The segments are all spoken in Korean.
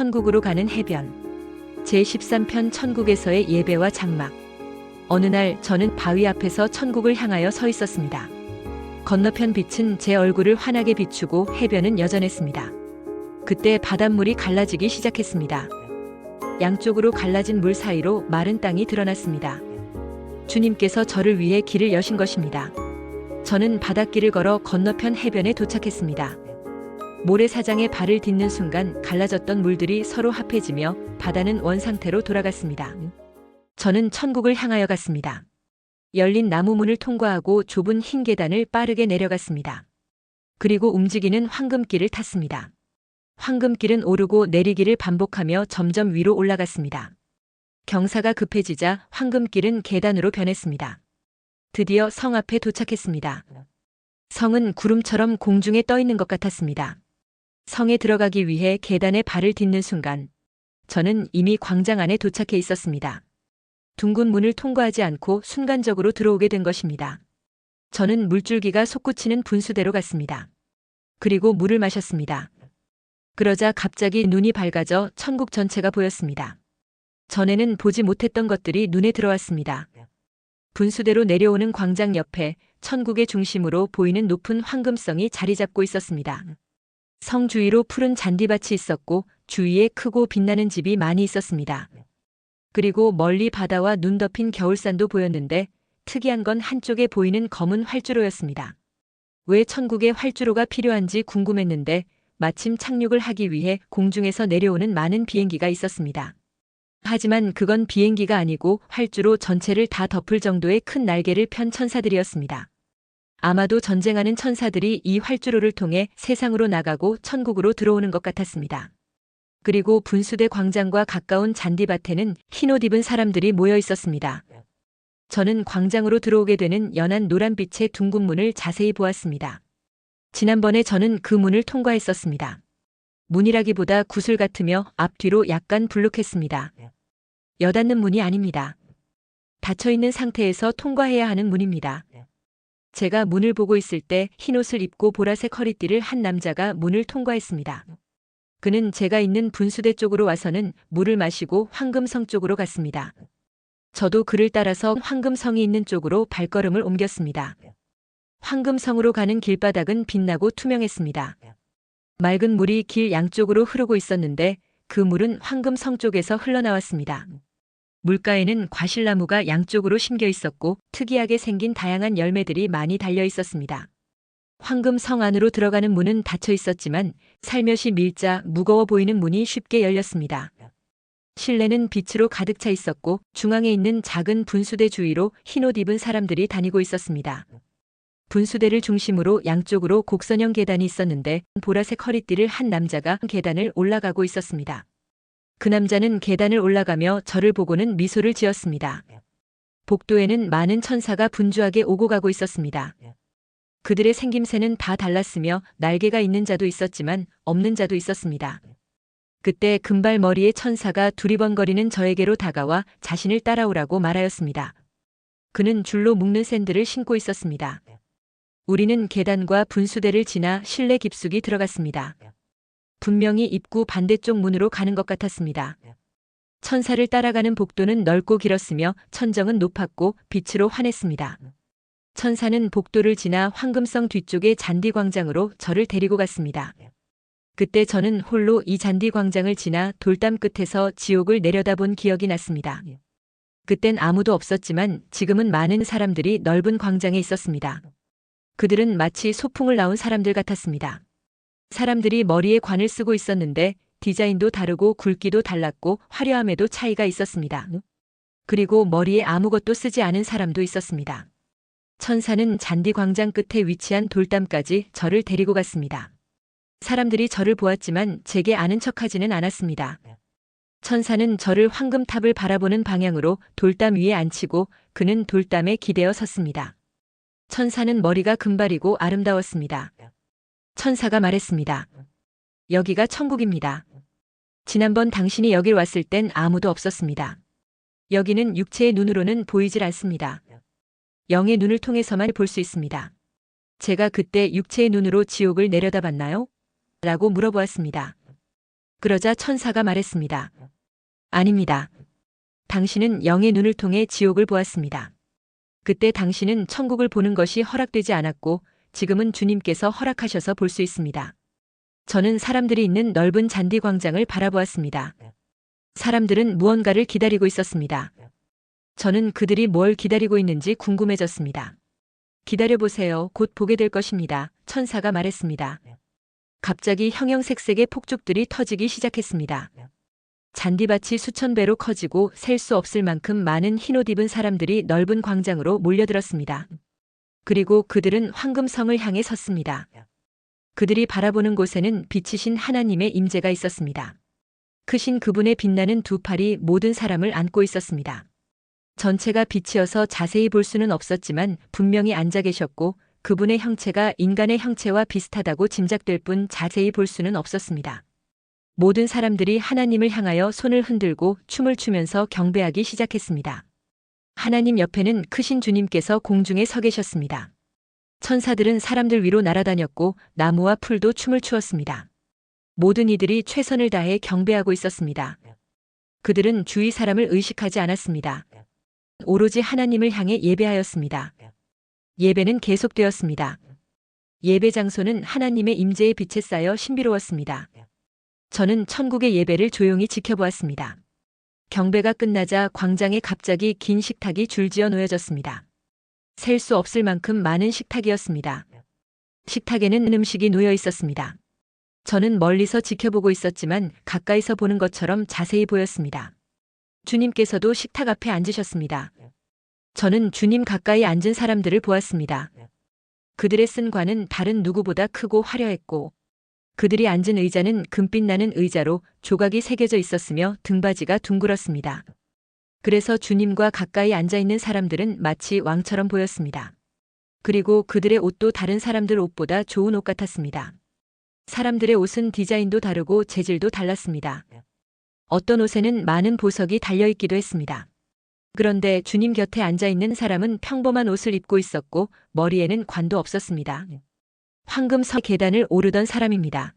천국으로 가는 해변. 제13편 천국에서의 예배와 장막. 어느 날 저는 바위 앞에서 천국을 향하여 서 있었습니다. 건너편 빛은 제 얼굴을 환하게 비추고 해변은 여전했습니다. 그때 바닷물이 갈라지기 시작했습니다. 양쪽으로 갈라진 물 사이로 마른 땅이 드러났습니다. 주님께서 저를 위해 길을 여신 것입니다. 저는 바닷길을 걸어 건너편 해변에 도착했습니다. 모래사장에 발을 딛는 순간 갈라졌던 물들이 서로 합해지며 바다는 원상태로 돌아갔습니다. 저는 천국을 향하여 갔습니다. 열린 나무 문을 통과하고 좁은 흰 계단을 빠르게 내려갔습니다. 그리고 움직이는 황금길을 탔습니다. 황금길은 오르고 내리기를 반복하며 점점 위로 올라갔습니다. 경사가 급해지자 황금길은 계단으로 변했습니다. 드디어 성 앞에 도착했습니다. 성은 구름처럼 공중에 떠 있는 것 같았습니다. 성에 들어가기 위해 계단에 발을 딛는 순간 저는 이미 광장 안에 도착해 있었습니다. 둥근 문을 통과하지 않고 순간적으로 들어오게 된 것입니다. 저는 물줄기가 솟구치는 분수대로 갔습니다. 그리고 물을 마셨습니다. 그러자 갑자기 눈이 밝아져 천국 전체가 보였습니다. 전에는 보지 못했던 것들이 눈에 들어왔습니다. 분수대로 내려오는 광장 옆에 천국의 중심으로 보이는 높은 황금성이 자리 잡고 있었습니다. 성 주위로 푸른 잔디밭이 있었고 주위에 크고 빛나는 집이 많이 있었습니다. 그리고 멀리 바다와 눈 덮인 겨울산도 보였는데 특이한 건 한쪽에 보이는 검은 활주로였습니다. 왜 천국에 활주로가 필요한지 궁금했는데 마침 착륙을 하기 위해 공중에서 내려오는 많은 비행기가 있었습니다. 하지만 그건 비행기가 아니고 활주로 전체를 다 덮을 정도의 큰 날개를 편 천사들이었습니다. 아마도 전쟁하는 천사들이 이 활주로를 통해 세상으로 나가고 천국으로 들어오는 것 같았습니다. 그리고 분수대 광장과 가까운 잔디밭에는 흰옷 입은 사람들이 모여 있었습니다. 저는 광장으로 들어오게 되는 연한 노란빛의 둥근 문을 자세히 보았습니다. 지난번에 저는 그 문을 통과했었습니다. 문이라기보다 구슬 같으며 앞뒤로 약간 불룩했습니다. 여닫는 문이 아닙니다. 닫혀있는 상태에서 통과해야 하는 문입니다. 제가 문을 보고 있을 때 흰옷을 입고 보라색 허리띠를 한 남자가 문을 통과했습니다. 그는 제가 있는 분수대 쪽으로 와서는 물을 마시고 황금성 쪽으로 갔습니다. 저도 그를 따라서 황금성이 있는 쪽으로 발걸음을 옮겼습니다. 황금성으로 가는 길바닥은 빛나고 투명했습니다. 맑은 물이 길 양쪽으로 흐르고 있었는데 그 물은 황금성 쪽에서 흘러나왔습니다. 물가에는 과실나무가 양쪽으로 심겨 있었고 특이하게 생긴 다양한 열매들이 많이 달려 있었습니다. 황금성 안으로 들어가는 문은 닫혀 있었지만 살며시 밀자 무거워 보이는 문이 쉽게 열렸습니다. 실내는 빛으로 가득 차 있었고 중앙에 있는 작은 분수대 주위로 흰옷 입은 사람들이 다니고 있었습니다. 분수대를 중심으로 양쪽으로 곡선형 계단이 있었는데 보라색 허리띠를 한 남자가 계단을 올라가고 있었습니다. 그 남자는 계단을 올라가며 저를 보고는 미소를 지었습니다. 복도에는 많은 천사가 분주하게 오고 가고 있었습니다. 그들의 생김새는 다 달랐으며 날개가 있는 자도 있었지만 없는 자도 있었습니다. 그때 금발머리의 천사가 두리번거리는 저에게로 다가와 자신을 따라오라고 말하였습니다. 그는 줄로 묶는 샌들을 신고 있었습니다. 우리는 계단과 분수대를 지나 실내 깊숙이 들어갔습니다. 분명히 입구 반대쪽 문으로 가는 것 같았습니다. 천사를 따라가는 복도는 넓고 길었으며 천정은 높았고 빛으로 환했습니다. 천사는 복도를 지나 황금성 뒤쪽의 잔디 광장으로 저를 데리고 갔습니다. 그때 저는 홀로 이 잔디 광장을 지나 돌담 끝에서 지옥을 내려다본 기억이 났습니다. 그땐 아무도 없었지만 지금은 많은 사람들이 넓은 광장에 있었습니다. 그들은 마치 소풍을 나온 사람들 같았습니다. 사람들이 머리에 관을 쓰고 있었는데 디자인도 다르고 굵기도 달랐고 화려함에도 차이가 있었습니다. 그리고 머리에 아무것도 쓰지 않은 사람도 있었습니다. 천사는 잔디 광장 끝에 위치한 돌담까지 저를 데리고 갔습니다. 사람들이 저를 보았지만 제게 아는 척하지는 않았습니다. 천사는 저를 황금탑을 바라보는 방향으로 돌담 위에 앉히고 그는 돌담에 기대어 섰습니다. 천사는 머리가 금발이고 아름다웠습니다. 천사가 말했습니다. 여기가 천국입니다. 지난번 당신이 여길 왔을 땐 아무도 없었습니다. 여기는 육체의 눈으로는 보이질 않습니다. 영의 눈을 통해서만 볼 수 있습니다. 제가 그때 육체의 눈으로 지옥을 내려다봤나요? 라고 물어보았습니다. 그러자 천사가 말했습니다. 아닙니다. 당신은 영의 눈을 통해 지옥을 보았습니다. 그때 당신은 천국을 보는 것이 허락되지 않았고 지금은 주님께서 허락하셔서 볼 수 있습니다. 저는 사람들이 있는 넓은 잔디 광장을 바라보았습니다. 사람들은 무언가를 기다리고 있었습니다. 저는 그들이 뭘 기다리고 있는지 궁금해졌습니다. 기다려보세요. 곧 보게 될 것입니다. 천사가 말했습니다. 갑자기 형형색색의 폭죽들이 터지기 시작했습니다. 잔디밭이 수천 배로 커지고 셀 수 없을 만큼 많은 흰옷 입은 사람들이 넓은 광장으로 몰려들었습니다. 그리고 그들은 황금성을 향해 섰습니다. 그들이 바라보는 곳에는 빛이신 하나님의 임재가 있었습니다. 크신 그분의 빛나는 두 팔이 모든 사람을 안고 있었습니다. 전체가 빛이어서 자세히 볼 수는 없었지만 분명히 앉아 계셨고 그분의 형체가 인간의 형체와 비슷하다고 짐작될 뿐 자세히 볼 수는 없었습니다. 모든 사람들이 하나님을 향하여 손을 흔들고 춤을 추면서 경배하기 시작했습니다. 하나님 옆에는 크신 주님께서 공중에 서 계셨습니다. 천사들은 사람들 위로 날아다녔고 나무와 풀도 춤을 추었습니다. 모든 이들이 최선을 다해 경배하고 있었습니다. 그들은 주위 사람을 의식하지 않았습니다. 오로지 하나님을 향해 예배하였습니다. 예배는 계속되었습니다. 예배 장소는 하나님의 임재의 빛에 쌓여 신비로웠습니다. 저는 천국의 예배를 조용히 지켜보았습니다. 경배가 끝나자 광장에 갑자기 긴 식탁이 줄지어 놓여졌습니다. 셀 수 없을 만큼 많은 식탁이었습니다. 식탁에는 음식이 놓여 있었습니다. 저는 멀리서 지켜보고 있었지만 가까이서 보는 것처럼 자세히 보였습니다. 주님께서도 식탁 앞에 앉으셨습니다. 저는 주님 가까이 앉은 사람들을 보았습니다. 그들의 쓴 관은 다른 누구보다 크고 화려했고 그들이 앉은 의자는 금빛 나는 의자로 조각이 새겨져 있었으며 등받이가 둥글었습니다. 그래서 주님과 가까이 앉아 있는 사람들은 마치 왕처럼 보였습니다. 그리고 그들의 옷도 다른 사람들 옷보다 좋은 옷 같았습니다. 사람들의 옷은 디자인도 다르고 재질도 달랐습니다. 어떤 옷에는 많은 보석이 달려있기도 했습니다. 그런데 주님 곁에 앉아 있는 사람은 평범한 옷을 입고 있었고 머리에는 관도 없었습니다. 황금성 계단을 오르던 사람입니다.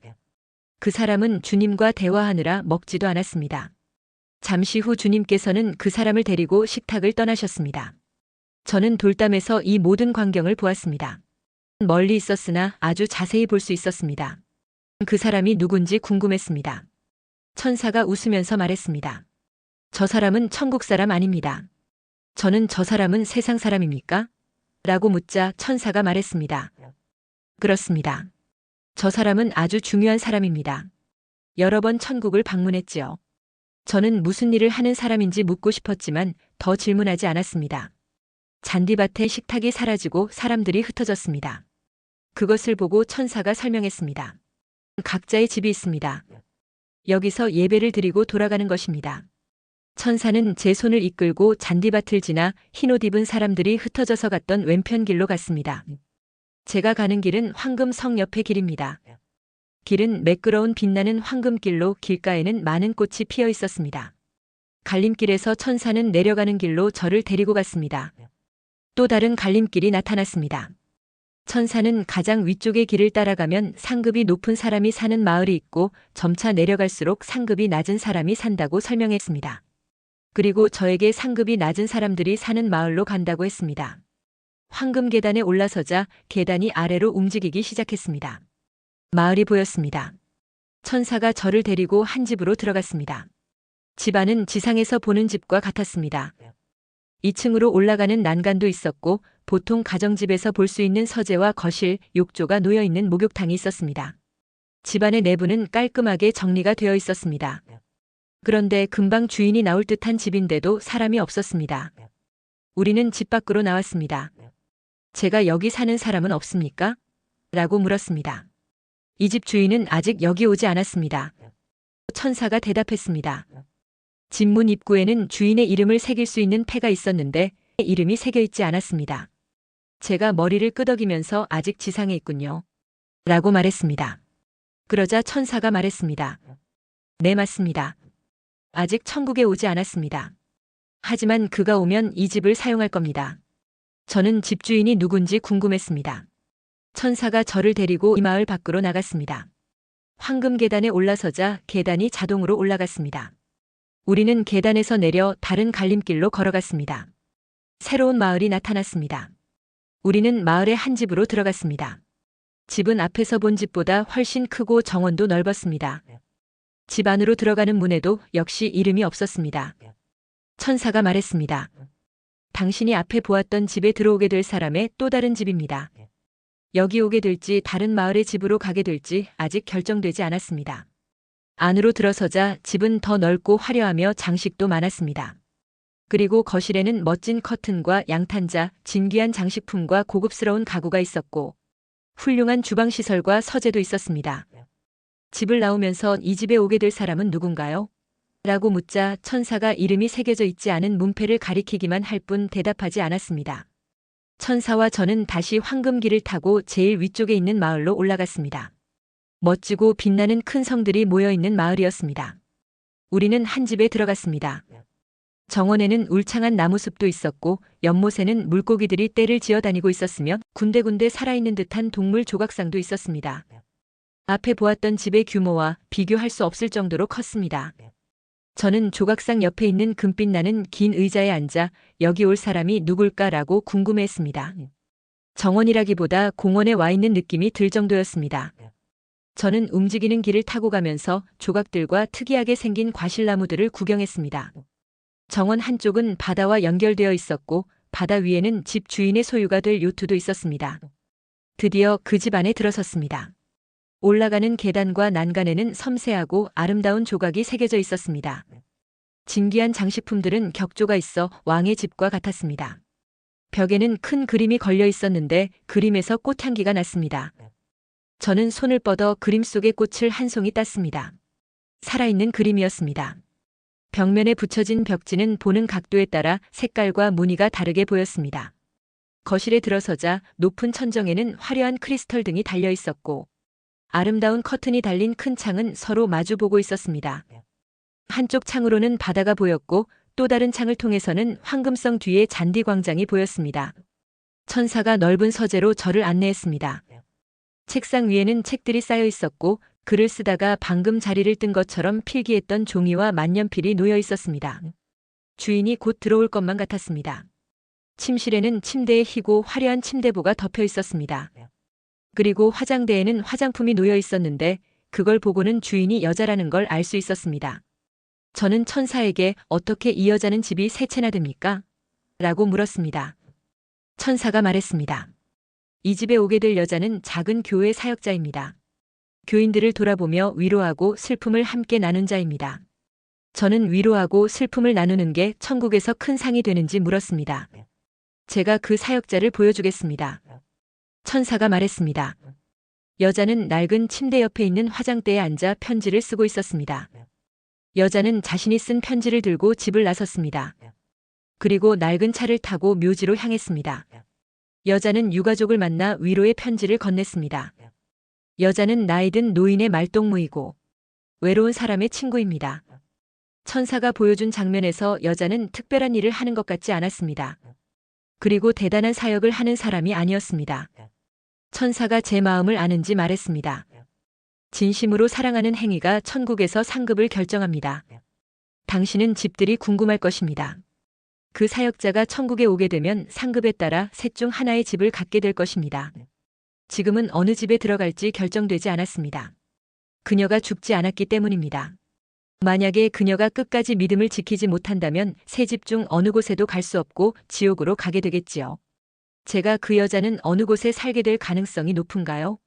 그 사람은 주님과 대화하느라 먹지도 않았습니다. 잠시 후 주님께서는 그 사람을 데리고 식탁을 떠나셨습니다. 저는 돌담에서 이 모든 광경을 보았습니다. 멀리 있었으나 아주 자세히 볼 수 있었습니다. 그 사람이 누군지 궁금했습니다. 천사가 웃으면서 말했습니다. 저 사람은 천국 사람 아닙니다. 저는 저 사람은 세상 사람입니까? 라고 묻자 천사가 말했습니다. 그렇습니다. 저 사람은 아주 중요한 사람입니다. 여러 번 천국을 방문했지요. 저는 무슨 일을 하는 사람인지 묻고 싶었지만 더 질문하지 않았습니다. 잔디밭에 식탁이 사라지고 사람들이 흩어졌습니다. 그것을 보고 천사가 설명했습니다. 각자의 집이 있습니다. 여기서 예배를 드리고 돌아가는 것입니다. 천사는 제 손을 이끌고 잔디밭을 지나 흰옷 입은 사람들이 흩어져서 갔던 왼편 길로 갔습니다. 제가 가는 길은 황금성 옆의 길입니다. 길은 매끄러운 빛나는 황금길로 길가에는 많은 꽃이 피어 있었습니다. 갈림길에서 천사는 내려가는 길로 저를 데리고 갔습니다. 또 다른 갈림길이 나타났습니다. 천사는 가장 위쪽의 길을 따라가면 상급이 높은 사람이 사는 마을이 있고 점차 내려갈수록 상급이 낮은 사람이 산다고 설명했습니다. 그리고 저에게 상급이 낮은 사람들이 사는 마을로 간다고 했습니다. 황금 계단에 올라서자 계단이 아래로 움직이기 시작했습니다. 마을이 보였습니다. 천사가 저를 데리고 한 집으로 들어갔습니다. 집 안은 지상에서 보는 집과 같았습니다. 2층으로 올라가는 난간도 있었고 보통 가정집에서 볼 수 있는 서재와 거실, 욕조가 놓여 있는 목욕탕이 있었습니다. 집안의 내부는 깔끔하게 정리가 되어 있었습니다. 그런데 금방 주인이 나올 듯한 집인데도 사람이 없었습니다. 우리는 집 밖으로 나왔습니다. 제가 여기 사는 사람은 없습니까? 라고 물었습니다. 이 집 주인은 아직 여기 오지 않았습니다. 천사가 대답했습니다. 집 문 입구에는 주인의 이름을 새길 수 있는 패가 있었는데 이름이 새겨 있지 않았습니다. 제가 머리를 끄덕이면서 아직 지상에 있군요. 라고 말했습니다. 그러자 천사가 말했습니다. 네, 맞습니다. 아직 천국에 오지 않았습니다. 하지만 그가 오면 이 집을 사용할 겁니다. 저는 집주인이 누군지 궁금했습니다. 천사가 저를 데리고 이 마을 밖으로 나갔습니다. 황금 계단에 올라서자 계단이 자동으로 올라갔습니다. 우리는 계단에서 내려 다른 갈림길로 걸어갔습니다. 새로운 마을이 나타났습니다. 우리는 마을의 한 집으로 들어갔습니다. 집은 앞에서 본 집보다 훨씬 크고 정원도 넓었습니다. 집 안으로 들어가는 문에도 역시 이름이 없었습니다. 천사가 말했습니다. 당신이 앞에 보았던 집에 들어오게 될 사람의 또 다른 집입니다. 여기 오게 될지 다른 마을의 집으로 가게 될지 아직 결정되지 않았습니다. 안으로 들어서자 집은 더 넓고 화려하며 장식도 많았습니다. 그리고 거실에는 멋진 커튼과 양탄자, 진귀한 장식품과 고급스러운 가구가 있었고 훌륭한 주방시설과 서재도 있었습니다. 집을 나오면서 이 집에 오게 될 사람은 누군가요? 라고 묻자 천사가 이름이 새겨져 있지 않은 문패를 가리키기만 할 뿐 대답하지 않았습니다. 천사와 저는 다시 황금길을 타고 제일 위쪽에 있는 마을로 올라갔습니다. 멋지고 빛나는 큰 성들이 모여있는 마을이었습니다. 우리는 한 집에 들어갔습니다. 정원에는 울창한 나무숲도 있었고 연못에는 물고기들이 떼를 지어 다니고 있었으며 군데군데 살아있는 듯한 동물 조각상도 있었습니다. 앞에 보았던 집의 규모와 비교할 수 없을 정도로 컸습니다. 저는 조각상 옆에 있는 금빛 나는 긴 의자에 앉아 여기 올 사람이 누굴까라고 궁금해했습니다. 정원이라기보다 공원에 와 있는 느낌이 들 정도였습니다. 저는 움직이는 길을 타고 가면서 조각들과 특이하게 생긴 과실나무들을 구경했습니다. 정원 한쪽은 바다와 연결되어 있었고 바다 위에는 집 주인의 소유가 될 요트도 있었습니다. 드디어 그 집 안에 들어섰습니다. 올라가는 계단과 난간에는 섬세하고 아름다운 조각이 새겨져 있었습니다. 진귀한 장식품들은 격조가 있어 왕의 집과 같았습니다. 벽에는 큰 그림이 걸려 있었는데 그림에서 꽃향기가 났습니다. 저는 손을 뻗어 그림 속의 꽃을 한 송이 땄습니다. 살아있는 그림이었습니다. 벽면에 붙여진 벽지는 보는 각도에 따라 색깔과 무늬가 다르게 보였습니다. 거실에 들어서자 높은 천정에는 화려한 크리스털 등이 달려 있었고 아름다운 커튼이 달린 큰 창은 서로 마주보고 있었습니다. 한쪽 창으로는 바다가 보였고 또 다른 창을 통해서는 황금성 뒤의 잔디 광장이 보였습니다. 천사가 넓은 서재로 저를 안내했습니다. 책상 위에는 책들이 쌓여 있었고 글을 쓰다가 방금 자리를 뜬 것처럼 필기했던 종이와 만년필이 놓여 있었습니다. 주인이 곧 들어올 것만 같았습니다. 침실에는 침대에 희고 화려한 침대보가 덮여 있었습니다. 그리고 화장대에는 화장품이 놓여 있었는데 그걸 보고는 주인이 여자라는 걸 알 수 있었습니다. 저는 천사에게 어떻게 이 여자는 집이 세 채나 됩니까? 라고 물었습니다. 천사가 말했습니다. 이 집에 오게 될 여자는 작은 교회 사역자입니다. 교인들을 돌아보며 위로하고 슬픔을 함께 나눈 자입니다. 저는 위로하고 슬픔을 나누는 게 천국에서 큰 상이 되는지 물었습니다. 제가 그 사역자를 보여주겠습니다. 천사가 말했습니다. 여자는 낡은 침대 옆에 있는 화장대에 앉아 편지를 쓰고 있었습니다. 여자는 자신이 쓴 편지를 들고 집을 나섰습니다. 그리고 낡은 차를 타고 묘지로 향했습니다. 여자는 유가족을 만나 위로의 편지를 건넸습니다. 여자는 나이 든 노인의 말동무이고 외로운 사람의 친구입니다. 천사가 보여준 장면에서 여자는 특별한 일을 하는 것 같지 않았습니다. 그리고 대단한 사역을 하는 사람이 아니었습니다. 천사가 제 마음을 아는지 말했습니다. 진심으로 사랑하는 행위가 천국에서 상급을 결정합니다. 당신은 집들이 궁금할 것입니다. 그 사역자가 천국에 오게 되면 상급에 따라 셋 중 하나의 집을 갖게 될 것입니다. 지금은 어느 집에 들어갈지 결정되지 않았습니다. 그녀가 죽지 않았기 때문입니다. 만약에 그녀가 끝까지 믿음을 지키지 못한다면 세 집 중 어느 곳에도 갈 수 없고 지옥으로 가게 되겠지요. 제가 그 여자는 어느 곳에 살게 될 가능성이 높은가요?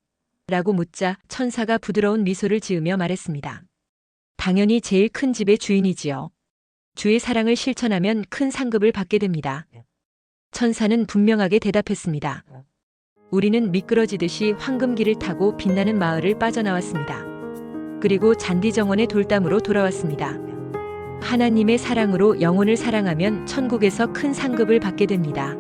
라고 묻자 천사가 부드러운 미소를 지으며 말했습니다. 당연히 제일 큰 집의 주인이지요. 주의 사랑을 실천하면 큰 상급을 받게 됩니다. 천사는 분명하게 대답했습니다. 우리는 미끄러지듯이 황금길을 타고 빛나는 마을을 빠져나왔습니다. 그리고 잔디 정원의 돌담으로 돌아왔습니다. 하나님의 사랑으로 영혼을 사랑하면 천국에서 큰 상급을 받게 됩니다.